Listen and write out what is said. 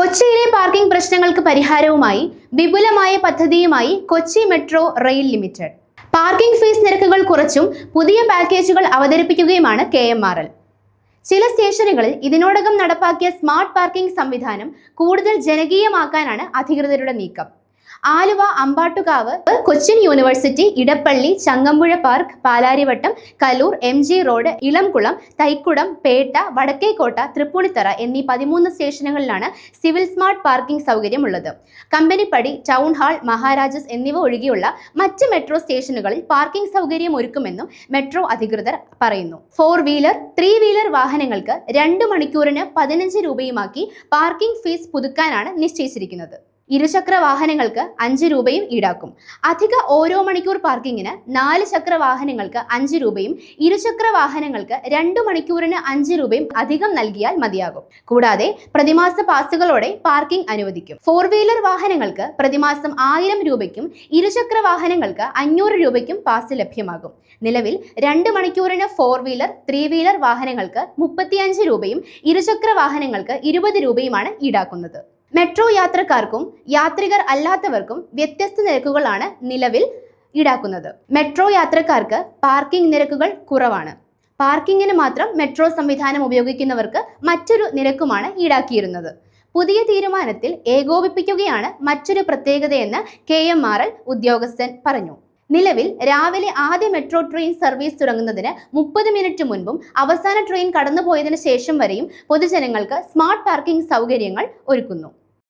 കൊച്ചിയിലെ പാർക്കിംഗ് പ്രശ്നങ്ങൾക്ക് പരിഹാരവുമായി വിപുലമായ പദ്ധതിയുമായി Kochi metro rail limited. Parking fees നിരക്കുകൾ കുറച്ചും പുതിയ പാക്കേജുകൾ അവതരിപ്പിക്കുകയുമാണ് KMRL. ചില സ്റ്റേഷനുകളിൽ ഇതിനോടകം നടപ്പാക്കിയ സ്മാർട്ട് പാർക്കിംഗ് സംവിധാനം കൂടുതൽ ജനകീയമാക്കാനാണ് അധികൃതരുടെ നീക്കം. Aluva, Ambattukavu, Cochin university, Edappally, Changampuzha park, Palarivattom, Kaloor, MG road, Elamkulam, Thaikoodam, Petta, Vadakkekotta, Tripunithura എന്നീ 13 സ്റ്റേഷനുകളിലാണ് സിവിൽ സ്മാർട്ട് പാർക്കിംഗ് സൗകര്യമുള്ളത്. കമ്പനിപ്പടി, ടൗൺ ഹാൾ, മഹാരാജാസ് എന്നിവ ഒഴികെയുള്ള മറ്റ് മെട്രോ സ്റ്റേഷനുകളിൽ പാർക്കിംഗ് സൗകര്യം ഒരുക്കുമെന്നും മെട്രോ അധികൃതർ പറയുന്നു. 4 വീലർ, 3 വീലർ വാഹനങ്ങൾക്ക് 2 മണിക്കൂറിന് 15 രൂപയുമാക്കി പാർക്കിംഗ് ഫീസ് പുതുക്കാനാണ് നിശ്ചയിച്ചിരിക്കുന്നത്. ഇരുചക്ര വാഹനങ്ങൾക്ക് 5 രൂപയും ഈടാക്കും. അധിക ഓരോ മണിക്കൂർ പാർക്കിങ്ങിന് 4 ചക്ര വാഹനങ്ങൾക്ക് 5 രൂപയും ഇരുചക്ര വാഹനങ്ങൾക്ക് 2 മണിക്കൂറിന് 5 രൂപയും അധികം നൽകിയാൽ മതിയാകും. കൂടാതെ പ്രതിമാസ പാസുകളോടെ പാർക്കിംഗ് അനുവദിക്കും. 4 വീലർ വാഹനങ്ങൾക്ക് പ്രതിമാസം 1000 രൂപയ്ക്കും ഇരുചക്ര വാഹനങ്ങൾക്ക് 500 രൂപയ്ക്കും പാസ് ലഭ്യമാകും. നിലവിൽ 2 മണിക്കൂറിന് 4 വീലർ, 3 വീലർ വാഹനങ്ങൾക്ക് 35 രൂപയും ഇരുചക്ര വാഹനങ്ങൾക്ക് 20 രൂപയുമാണ് ഈടാക്കുന്നത്. മെട്രോ യാത്രക്കാർക്കും യാത്രികർ അല്ലാത്തവർക്കും വ്യത്യസ്ത നിരക്കുകളാണ് നിലവിൽ ഈടാക്കുന്നത്. മെട്രോ യാത്രക്കാർക്ക് പാർക്കിംഗ് നിരക്കുകൾ കുറവാണ്. പാർക്കിങ്ങിന് മാത്രം മെട്രോ സംവിധാനം ഉപയോഗിക്കുന്നവർക്ക് മറ്റൊരു നിരക്കുമാണ് ഈടാക്കിയിരുന്നത്. പുതിയ തീരുമാനത്തിൽ ഏകോപിപ്പിക്കുകയാണ് മറ്റൊരു പ്രത്യേകതയെന്ന് KMRL ഉദ്യോഗസ്ഥൻ പറഞ്ഞു. നിലവിൽ രാവിലെ ആദ്യ മെട്രോ ട്രെയിൻ സർവീസ് തുടങ്ങുന്നതിന് 30 മിനിറ്റ് മുൻപും അവസാന ട്രെയിൻ കടന്നുപോയതിനു ശേഷം വരെയും പൊതുജനങ്ങൾക്ക് സ്മാർട്ട് പാർക്കിംഗ് സൗകര്യങ്ങൾ ഒരുക്കുന്നു.